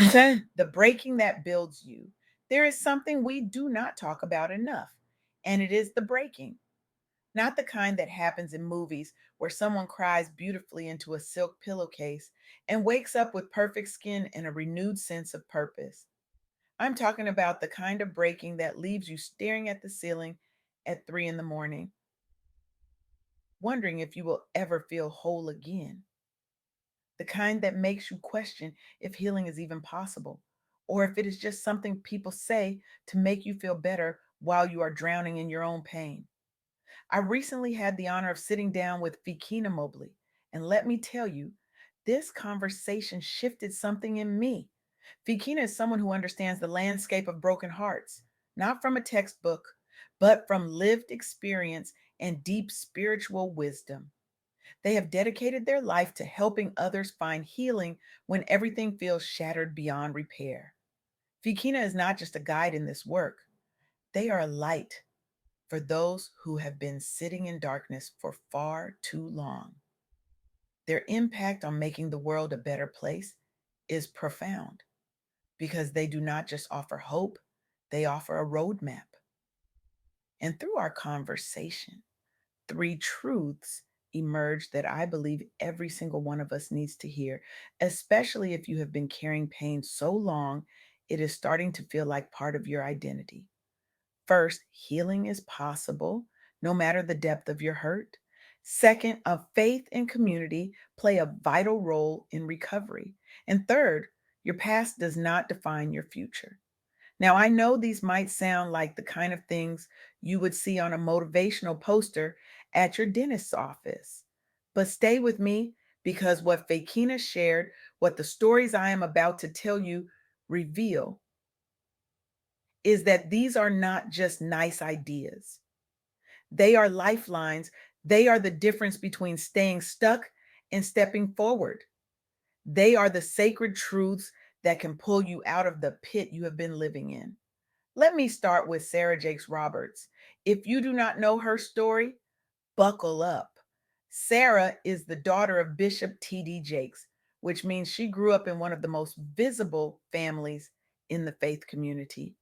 Okay. The breaking that builds you. There is something we do not talk about enough, and it is the breaking. Not the kind that happens in movies where someone cries beautifully into a silk pillowcase and wakes up with perfect skin and a renewed sense of purpose. I'm talking about the kind of breaking that leaves you staring at the ceiling at 3 in the morning, wondering if you will ever feel whole again. The kind that makes you question if healing is even possible, or if it is just something people say to make you feel better while you are drowning in your own pain. I recently had the honor of sitting down with Feekina Mobley, and let me tell you, this conversation shifted something in me. Feekina is someone who understands the landscape of broken hearts, not from a textbook, but from lived experience and deep spiritual wisdom. They have dedicated their life to helping others find healing when everything feels shattered beyond repair. Feekina is not just a guide in this work, they are a light for those who have been sitting in darkness for far too long. Their impact on making the world a better place is profound because they do not just offer hope, they offer a roadmap. And through our conversation, three truths emerge that I believe every single one of us needs to hear, especially if you have been carrying pain so long it is starting to feel like part of your identity. First, healing is possible no matter the depth of your hurt. Second, a faith and community play a vital role in recovery. And third, your past does not define your future. Now, I know these might sound like the kind of things you would see on a motivational poster at your dentist's office, but stay with me because what Fakina shared, what the stories I am about to tell you reveal, is that these are not just nice ideas. They are lifelines. They are the difference between staying stuck and stepping forward. They are the sacred truths that can pull you out of the pit you have been living in. Let me start with Sarah Jakes Roberts. If you do not know her story, buckle up. Sarah is the daughter of Bishop T.D. Jakes, which means she grew up in one of the most visible families in the faith community.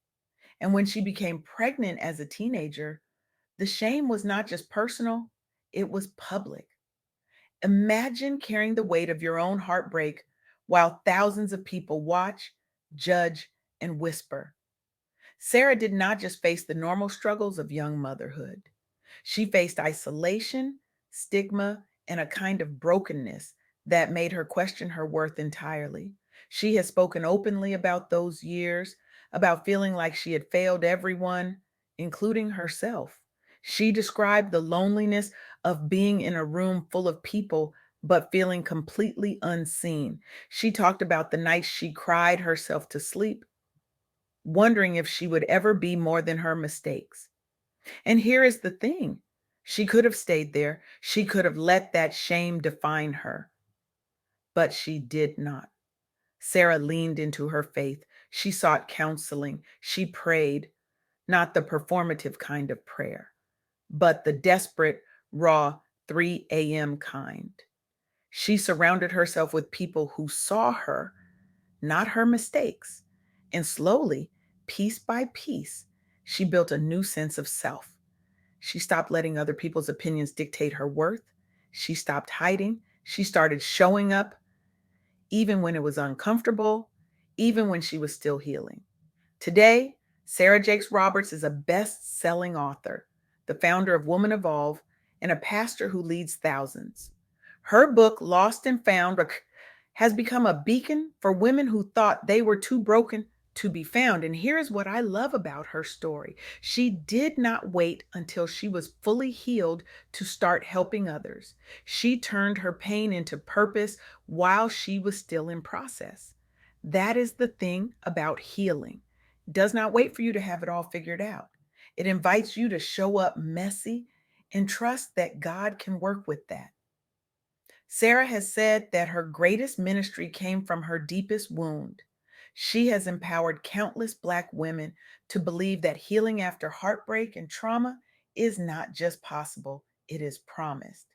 And when she became pregnant as a teenager, the shame was not just personal, it was public. Imagine carrying the weight of your own heartbreak while thousands of people watch, judge, and whisper. Sarah did not just face the normal struggles of young motherhood. She faced isolation, stigma, and a kind of brokenness that made her question her worth entirely. She has spoken openly about those years, about feeling like she had failed everyone, including herself. She described the loneliness of being in a room full of people but feeling completely unseen. She talked about the nights she cried herself to sleep, wondering if she would ever be more than her mistakes. And here is the thing, she could have stayed there, she could have let that shame define her, but she did not. Sarah leaned into her faith. She sought counseling. She prayed, not the performative kind of prayer, but the desperate, raw 3 a.m. kind. She surrounded herself with people who saw her, not her mistakes. And slowly, piece by piece, she built a new sense of self. She stopped letting other people's opinions dictate her worth. She stopped hiding. She started showing up, even when it was uncomfortable, even when she was still healing. Today, Sarah Jakes Roberts is a best selling author, the founder of Woman Evolve, and a pastor who leads thousands. Her book, Lost and Found, has become a beacon for women who thought they were too broken to be found. And here's what I love about her story: she did not wait until she was fully healed to start helping others. She turned her pain into purpose while she was still in process. That is the thing about healing. It does not wait for you to have it all figured out. It invites you to show up messy and trust that God can work with that. Sarah has said that her greatest ministry came from her deepest wound. She has empowered countless Black women to believe that healing after heartbreak and trauma is not just possible, it is promised.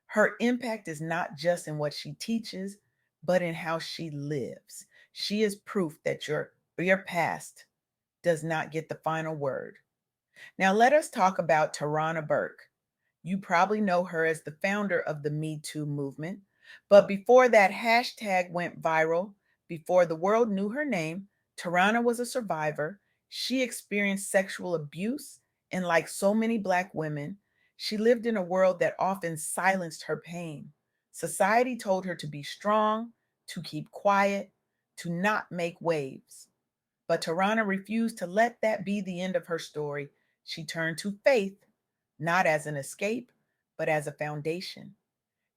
Her impact is not just in what she teaches, but in how she lives. She is proof that your past does not get the final word. Now let us talk about Tarana Burke. You probably know her as the founder of the Me Too movement. But before that hashtag went viral, before the world knew her name, Tarana was a survivor. She experienced sexual abuse, and like so many Black women, she lived in a world that often silenced her pain. Society told her to be strong, to keep quiet, to not make waves. But Tarana refused to let that be the end of her story. She turned to faith, not as an escape, but as a foundation.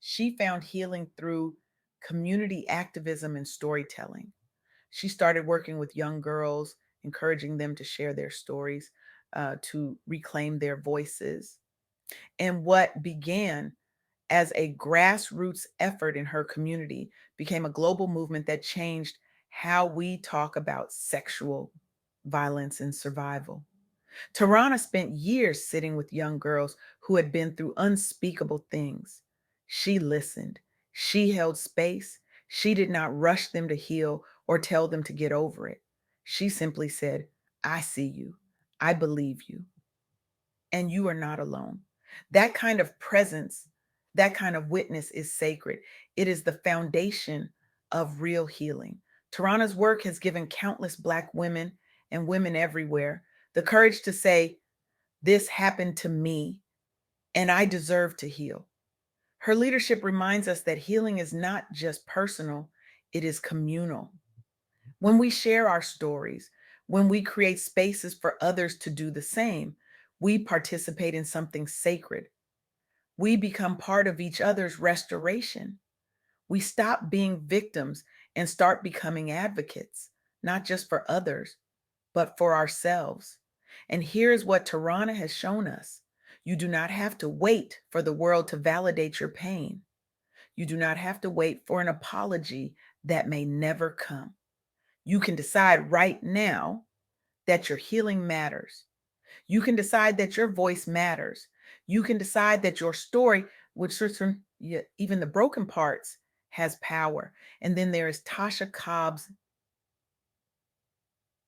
She found healing through community activism and storytelling. She started working with young girls, encouraging them to share their stories, to reclaim their voices. And what began as a grassroots effort in her community became a global movement that changed how we talk about sexual violence and survival. Tarana spent years sitting with young girls who had been through unspeakable things. She listened. She held space. She did not rush them to heal or tell them to get over it. She simply said, I see you. I believe you. And you are not alone. That kind of presence, that kind of witness is sacred. It is the foundation of real healing. Tarana's work has given countless Black women and women everywhere the courage to say, this happened to me, and I deserve to heal. Her leadership reminds us that healing is not just personal, it is communal. When we share our stories, when we create spaces for others to do the same, we participate in something sacred. We become part of each other's restoration. We stop being victims and start becoming advocates, not just for others, but for ourselves. And here's what Tarana has shown us: you do not have to wait for the world to validate your pain. You do not have to wait for an apology that may never come. You can decide right now that your healing matters. You can decide that your voice matters. You can decide that your story, which certain, even the broken parts, has power. And then there is Tasha Cobbs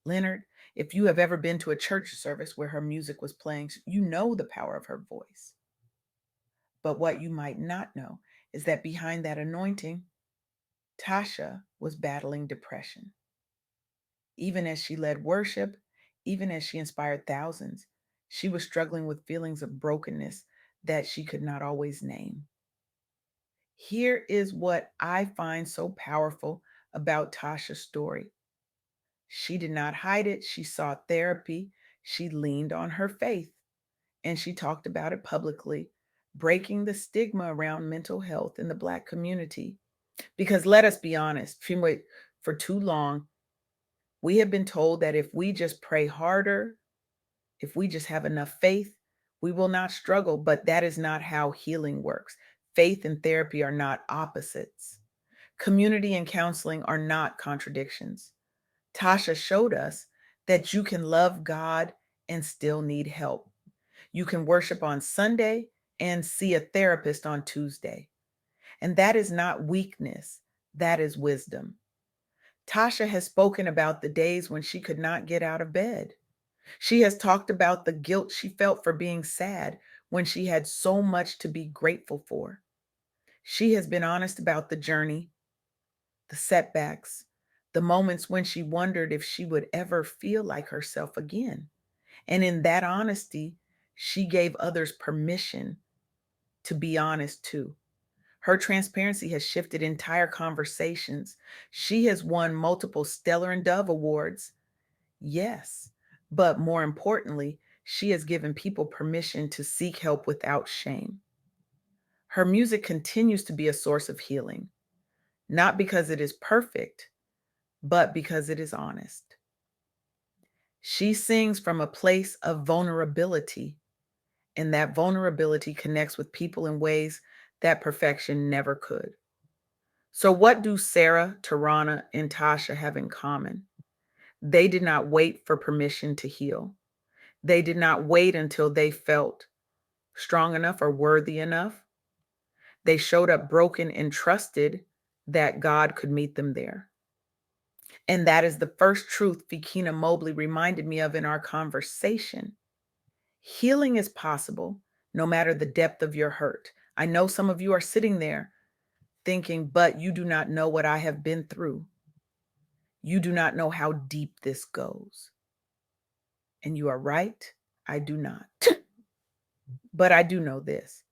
Leonard. If you have ever been to a church service where her music was playing, you know the power of her voice. But what you might not know is that behind that anointing, Tasha was battling depression. Even as she led worship, even as she inspired thousands, she was struggling with feelings of brokenness that she could not always name. Here is what I find so powerful about Tasha's story. She did not hide it. She sought therapy. She leaned on her faith, and she talked about it publicly, breaking the stigma around mental health in the Black community. Because let us be honest, for too long, we have been told that if we just pray harder, if we just have enough faith, we will not struggle. But that is not how healing works. Faith and therapy are not opposites. Community and counseling are not contradictions. Tasha showed us that you can love God and still need help. You can worship on Sunday and see a therapist on Tuesday. And that is not weakness, that is wisdom. Tasha has spoken about the days when she could not get out of bed. She has talked about the guilt she felt for being sad when she had so much to be grateful for. She has been honest about the journey, the setbacks, the moments when she wondered if she would ever feel like herself again. And in that honesty, she gave others permission to be honest too. Her transparency has shifted entire conversations. She has won multiple Stellar and Dove Awards, yes, but more importantly, she has given people permission to seek help without shame. Her music continues to be a source of healing, not because it is perfect, but because it is honest. She sings from a place of vulnerability, and that vulnerability connects with people in ways that perfection never could. So, what do Sarah, Tarana, and Tasha have in common? They did not wait for permission to heal. They did not wait until they felt strong enough or worthy enough. They showed up broken and trusted that God could meet them there. And that is the first truth Feekina Mobley reminded me of in our conversation. Healing is possible no matter the depth of your hurt. I know some of you are sitting there thinking, but you do not know what I have been through. You do not know how deep this goes. And you are right, I do not. But I do know this: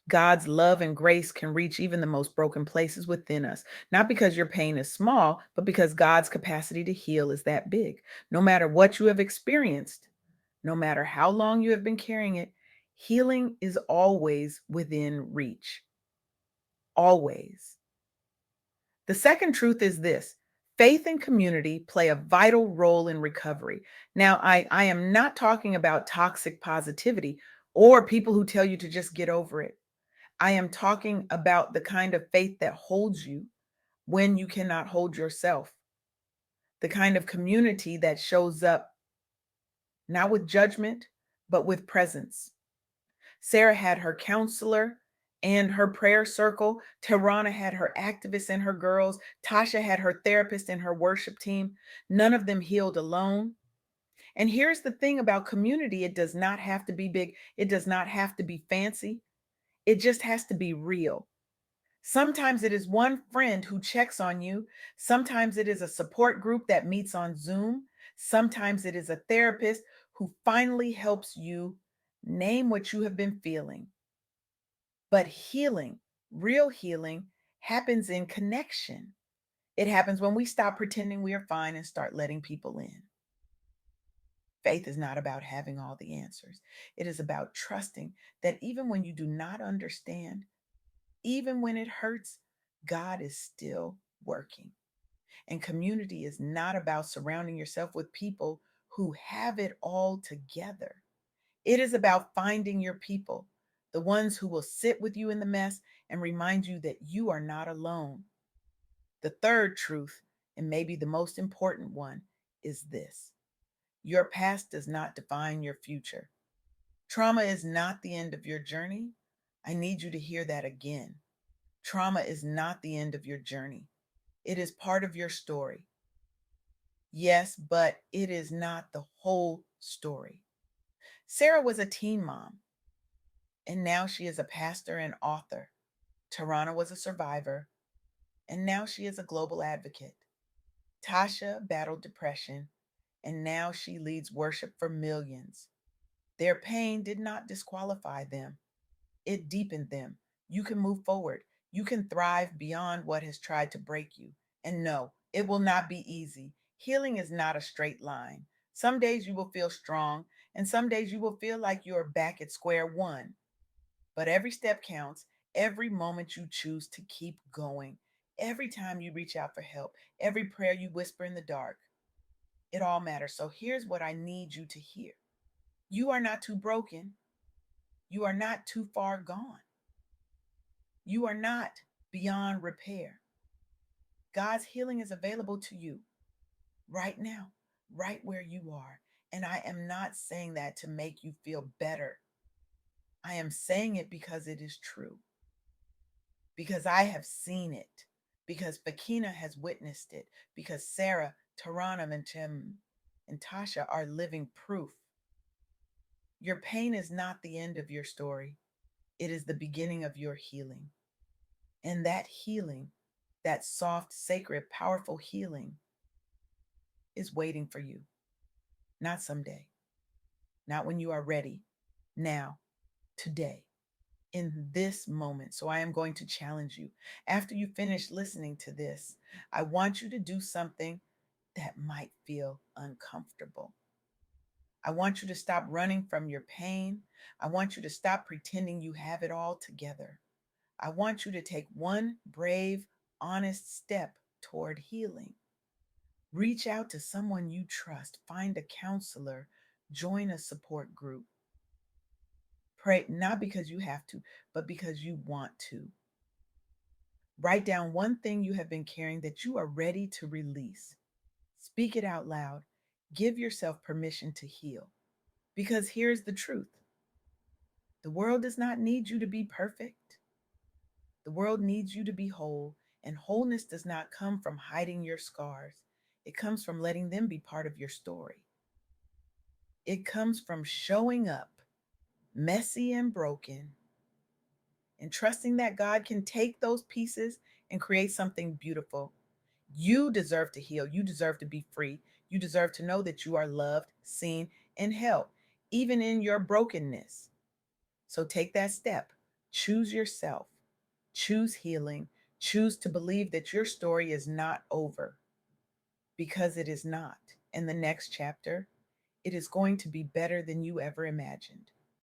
God's love and grace can reach even the most broken places within us, not because your pain is small, but because God's capacity to heal is that big. No matter what you have experienced, no matter how long you have been carrying it, healing is always within reach. Always. The second truth is this: faith and community play a vital role in recovery. Now, I am not talking about toxic positivity or people who tell you to just get over it. I am talking about the kind of faith that holds you when you cannot hold yourself, the kind of community that shows up not with judgment, but with presence. Sarah had her counselor and her prayer circle. Tarana had her activists and her girls. Tasha had her therapist and her worship team. None of them healed alone. And here's the thing about community: it does not have to be big, it does not have to be fancy, it just has to be real. Sometimes it is one friend who checks on you. Sometimes it is a support group that meets on Zoom. Sometimes it is a therapist who finally helps you name what you have been feeling. But healing, real healing, happens in connection. It happens when we stop pretending we are fine and start letting people in. Faith is not about having all the answers. It is about trusting that even when you do not understand, even when it hurts, God is still working. And community is not about surrounding yourself with people who have it all together. It is about finding your people, the ones who will sit with you in the mess and remind you that you are not alone. The third truth, and maybe the most important one, is this: your past does not define your future. Trauma is not the end of your journey. I need you to hear that again. Trauma is not the end of your journey. It is part of your story. Yes, but it is not the whole story. Sarah was a teen mom, and now she is a pastor and author. Tarana was a survivor, and now she is a global advocate. Tasha battled depression, and now she leads worship for millions. Their pain did not disqualify them, it deepened them. You can move forward. You can thrive beyond what has tried to break you. And no, it will not be easy. Healing is not a straight line. Some days you will feel strong, and some days you will feel like you're back at square one. But every step counts, every moment you choose to keep going, every time you reach out for help, every prayer you whisper in the dark, it all matters. So here's what I need you to hear: you are not too broken, you are not too far gone, you are not beyond repair. God's healing is available to you right now, right where you are. And I am not saying that to make you feel better. I am saying it because it is true, because I have seen it, because Feekina has witnessed it, because Sarah, Taranam, and Tim and Tasha are living proof. Your pain is not the end of your story, it is the beginning of your healing. And that healing, that soft, sacred, powerful healing, is waiting for you. Not someday, not when you are ready, now, today, in this moment. So I am going to challenge you. After you finish listening to this, I want you to do something that might feel uncomfortable. I want you to stop running from your pain. I want you to stop pretending you have it all together. I want you to take one brave, honest step toward healing. Reach out to someone you trust, find a counselor, join a support group. Pray not because you have to, but because you want to. Write down one thing you have been carrying that you are ready to release. Speak it out loud. Give yourself permission to heal. Because here's the truth: the world does not need you to be perfect, the world needs you to be whole. And wholeness does not come from hiding your scars, It comes from letting them be part of your story. It comes from showing up messy and broken and trusting that God can take those pieces and create something beautiful. You deserve to heal. You deserve to be free. You deserve to know that you are loved, seen, and held, even in your brokenness. So take that step. Choose yourself. Choose healing. Choose to believe that your story is not over, because it is not. In the next chapter, it is going to be better than you ever imagined.